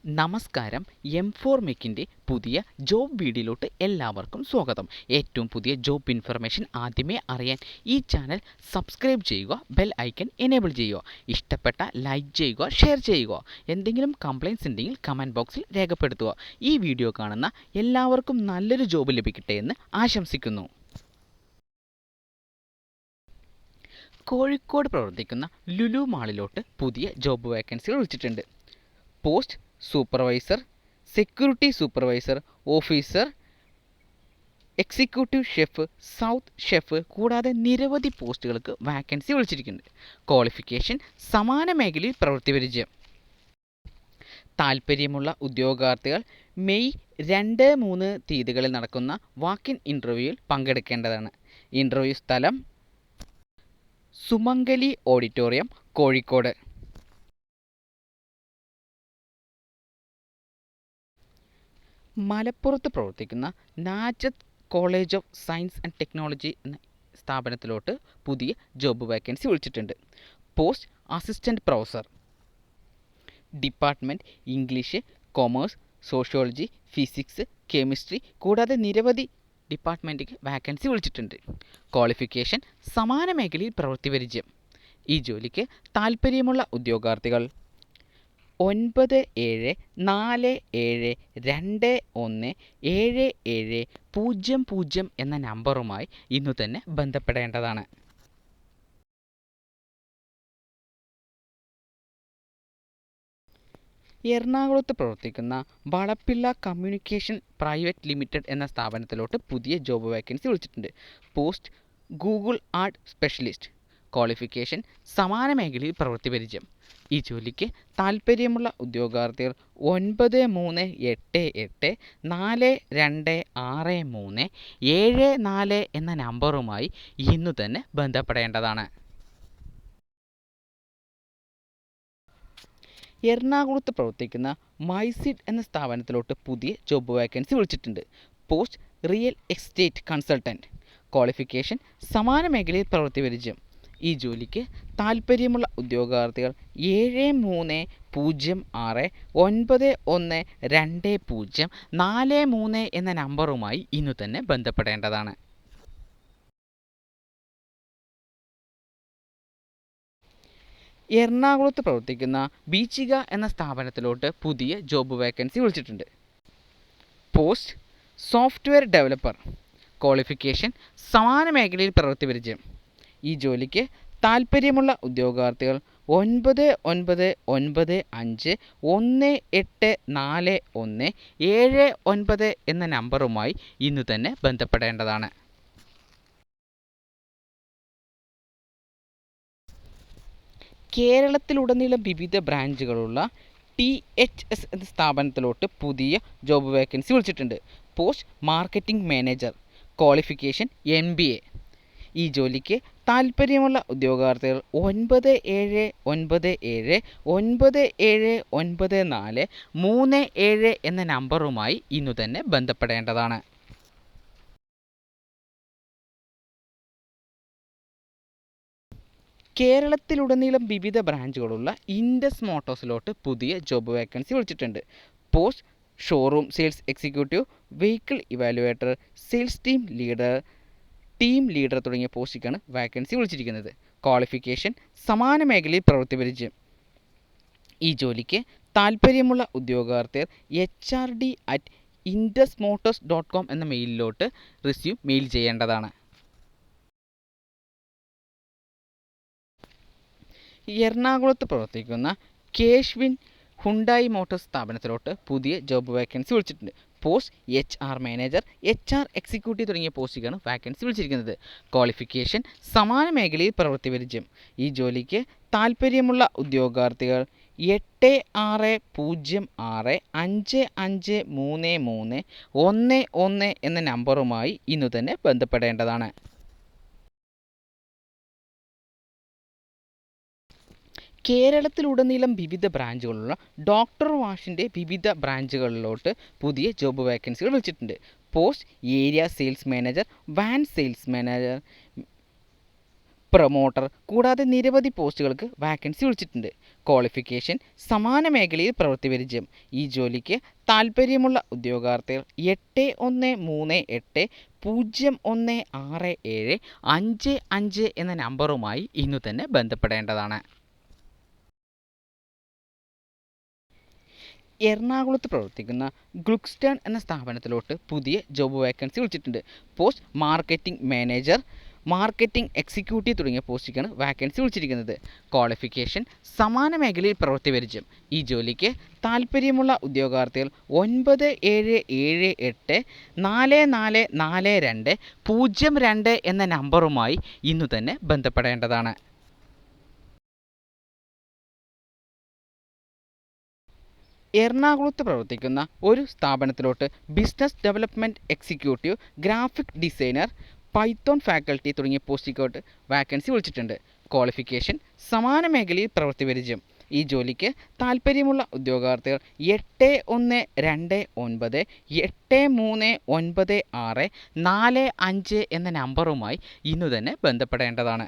നമസ്കാരം. M4MECന്റെ പുതിയ ജോബ് വീഡിയോയിലോട്ട് എല്ലാവർക്കും സ്വാഗതം. ഏറ്റവും പുതിയ ജോബ് ഇൻഫർമേഷൻ ആദ്യമേ അറിയാൻ ഈ ചാനൽ സബ്സ്ക്രൈബ് ചെയ്യുക, ബെൽ ഐക്കൺ എനേബിൾ ചെയ്യുക. ഇഷ്ടപ്പെട്ട ലൈക്ക് ചെയ്യുക, ഷെയർ ചെയ്യുക. എന്തെങ്കിലും കംപ്ലയിൻസ് ഉണ്ടെങ്കിൽ കമൻറ്റ് ബോക്സിൽ രേഖപ്പെടുത്തുക. ഈ വീഡിയോ കാണുന്ന എല്ലാവർക്കും നല്ലൊരു ജോബ് ലഭിക്കട്ടെ എന്ന് ആശംസിക്കുന്നു. കോഴിക്കോട് പ്രവർത്തിക്കുന്ന ലുലു മാളിലോട്ട് പുതിയ ജോബ് വേക്കൻസികൾ വിളിച്ചിട്ടുണ്ട്. Post supervisor, security supervisor, officer, executive chef, south chef കൂടാതെ നിരവധി പോസ്റ്റുകൾക്ക് വാക്കൻസി വിളിച്ചിരിക്കുന്നുണ്ട്. ക്വാളിഫിക്കേഷൻ സമാന മേഖലയിൽ പ്രവൃത്തി പരിചയം. താൽപ്പര്യമുള്ള ഉദ്യോഗാർത്ഥികൾ മെയ് 2-3 തീയതികളിൽ നടക്കുന്ന വാക്ക് ഇൻ ഇൻ്റർവ്യൂവിൽ പങ്കെടുക്കേണ്ടതാണ്. ഇൻ്റർവ്യൂ സ്ഥലം സുമംഗലി ഓഡിറ്റോറിയം, കോഴിക്കോട്. മലപ്പുറത്ത് പ്രവർത്തിക്കുന്ന Najath college of science and technology എന്ന സ്ഥാപനത്തിലോട്ട് പുതിയ ജോബ് വേക്കൻസി വിളിച്ചിട്ടുണ്ട്. Post assistant professor. Department English, commerce, sociology, physics, chemistry കൂടാതെ നിരവധി ഡിപ്പാർട്ട്മെൻറ്റിക്ക് വാക്കൻസി വിളിച്ചിട്ടുണ്ട്. ക്വാളിഫിക്കേഷൻ സമാന മേഖലയിൽ പ്രവൃത്തി പരിചയം. ഈ ജോലിക്ക് താൽപ്പര്യമുള്ള ഉദ്യോഗാർത്ഥികൾ 9747217700 എന്ന നമ്പറുമായി ഇന്നു തന്നെ ബന്ധപ്പെടേണ്ടതാണ്. എറണാകുളത്ത് പ്രവർത്തിക്കുന്ന വളപ്പിള്ള കമ്മ്യൂണിക്കേഷൻ പ്രൈവറ്റ് ലിമിറ്റഡ് എന്ന സ്ഥാപനത്തിലോട്ട് പുതിയ ജോബ് വേക്കൻസി വിളിച്ചിട്ടുണ്ട്. Post Google art specialist. Qualification സമാന മേഖലയിൽ പ്രവൃത്തി പരിചയം. ഈ ജോലിക്ക് താൽപ്പര്യമുള്ള ഉദ്യോഗാർത്ഥികൾ 9388426374 എന്ന നമ്പറുമായി ഇന്നു തന്നെ ബന്ധപ്പെടേണ്ടതാണ്. എറണാകുളത്ത് പ്രവർത്തിക്കുന്ന മൈസിഡ് എന്ന സ്ഥാപനത്തിലോട്ട് പുതിയ ജോബ് വേക്കൻസി വിളിച്ചിട്ടുണ്ട്. Post real estate consultant. Qualification സമാന മേഖലയിൽ പ്രവൃത്തി പരിചയം. ഈ ജോലിക്ക് താൽപ്പര്യമുള്ള ഉദ്യോഗാർത്ഥികൾ 7306912043 എന്ന നമ്പറുമായി ഇന്നു തന്നെ ബന്ധപ്പെടേണ്ടതാണ്. എറണാകുളത്ത് പ്രവർത്തിക്കുന്ന ബീച്ചിക എന്ന സ്ഥാപനത്തിലോട്ട് പുതിയ ജോബ് വേക്കൻസി വിളിച്ചിട്ടുണ്ട്. Post software developer. ക്വാളിഫിക്കേഷൻ സമാന മേഖലയിൽ പ്രവൃത്തി പരിചയം. ഈ ജോലിക്ക് താൽപ്പര്യമുള്ള ഉദ്യോഗാർത്ഥികൾ 9955184179 എന്ന നമ്പറുമായി ഇന്നു തന്നെ ബന്ധപ്പെടേണ്ടതാണ്. കേരളത്തിലുടനീളം വിവിധ ബ്രാഞ്ചുകളുള്ള THS എന്ന സ്ഥാപനത്തിലോട്ട് പുതിയ ജോബ് വേക്കൻസി വിളിച്ചിട്ടുണ്ട്. Post marketing manager. Qualification MBA. ഈ ജോലിക്ക് താൽപ്പര്യമുള്ള ഉദ്യോഗാർത്ഥികൾ 97979437 എന്ന നമ്പറുമായി ഇന്നു തന്നെ ബന്ധപ്പെടേണ്ടതാണ്. കേരളത്തിലുടനീളം വിവിധ ബ്രാഞ്ചുകളുള്ള ഇൻഡസ് മോട്ടോഴ്സിലോട്ട് പുതിയ ജോബ് വേക്കൻസി വിളിച്ചിട്ടുണ്ട്. Post showroom sales executive, vehicle evaluator, sales team leader തുടങ്ങിയ പോസ്റ്റിലേക്കാണ് വാക്കൻസി വിളിച്ചിരിക്കുന്നത്. ക്വാളിഫിക്കേഷൻ സമാന മേഖലയിൽ പ്രവൃത്തി പരിചയം. ഈ ജോലിക്ക് താൽപ്പര്യമുള്ള ഉദ്യോഗാർത്ഥികൾ HRD@indusmotors.com എന്ന മെയിലിലോട്ട് റിസ്യൂം മെയിൽ ചെയ്യേണ്ടതാണ്. എറണാകുളത്ത് പ്രവർത്തിക്കുന്ന കേശ്വിൻ ഹുണ്ടായി മോട്ടോഴ്സ് സ്ഥാപനത്തിലോട്ട് പുതിയ ജോബ് വേക്കൻസി വിളിച്ചിട്ടുണ്ട്. Post HR manager, HR executive തുടങ്ങിയ പോസ്റ്റിലേക്കാണ് വാക്കൻസി വിളിച്ചിരിക്കുന്നത്. ക്വാളിഫിക്കേഷൻ സമാന മേഖലയിൽ പ്രവൃത്തി പരിചയം. ഈ ജോലിക്ക് താൽപ്പര്യമുള്ള ഉദ്യോഗാർത്ഥികൾ 8606553311 എന്ന നമ്പറുമായി ഇന്നു തന്നെ ബന്ധപ്പെടേണ്ടതാണ്. കേരളത്തിലുടനീളം വിവിധ ബ്രാഞ്ചുകളുള്ള ഡോക്ടർ വാഷിൻ്റെ വിവിധ ബ്രാഞ്ചുകളിലോട്ട് പുതിയ ജോബ് വേക്കൻസികൾ വിളിച്ചിട്ടുണ്ട്. Post area sales manager, van sales manager, promoter കൂടാതെ നിരവധി പോസ്റ്റുകൾക്ക് വാക്കൻസി വിളിച്ചിട്ടുണ്ട്. ക്വാളിഫിക്കേഷൻ സമാന മേഖലയിൽ പ്രവൃത്തി പരിചയം. ഈ ജോലിക്ക് താൽപ്പര്യമുള്ള ഉദ്യോഗാർത്ഥികൾ 8138016755 എന്ന നമ്പറുമായി ഇന്നു തന്നെ ബന്ധപ്പെടേണ്ടതാണ്. എറണാകുളത്ത് പ്രവർത്തിക്കുന്ന ഗ്ലുക്സ്റ്റേൺ എന്ന സ്ഥാപനത്തിലോട്ട് പുതിയ ജോബ് വേക്കൻസി വിളിച്ചിട്ടുണ്ട്. Post marketing manager, marketing executive തുടങ്ങിയ പോസ്റ്റിലേക്കാണ് വാക്കൻസി വിളിച്ചിരിക്കുന്നത്. ക്വാളിഫിക്കേഷൻ സമാന മേഖലയിൽ പ്രവൃത്തി പരിചയം. ഈ ജോലിക്ക് താൽപ്പര്യമുള്ള ഉദ്യോഗാർത്ഥികൾ 9778444202 എന്ന നമ്പറുമായി ഇന്നു തന്നെ ബന്ധപ്പെടേണ്ടതാണ്. എറണാകുളത്ത് പ്രവർത്തിക്കുന്ന ഒരു സ്ഥാപനത്തിലോട്ട് business development executive, graphic designer, Python faculty തുടങ്ങിയ പോസ്റ്റിലോട്ട് വാക്കൻസി വിളിച്ചിട്ടുണ്ട്. ക്വാളിഫിക്കേഷൻ സമാന മേഖലയിൽ പ്രവൃത്തി പരിചയം. ഈ ജോലിക്ക് താൽപ്പര്യമുള്ള ഉദ്യോഗാർത്ഥികൾ 8129839645 എന്ന നമ്പറുമായി ഇന്നു തന്നെ ബന്ധപ്പെടേണ്ടതാണ്.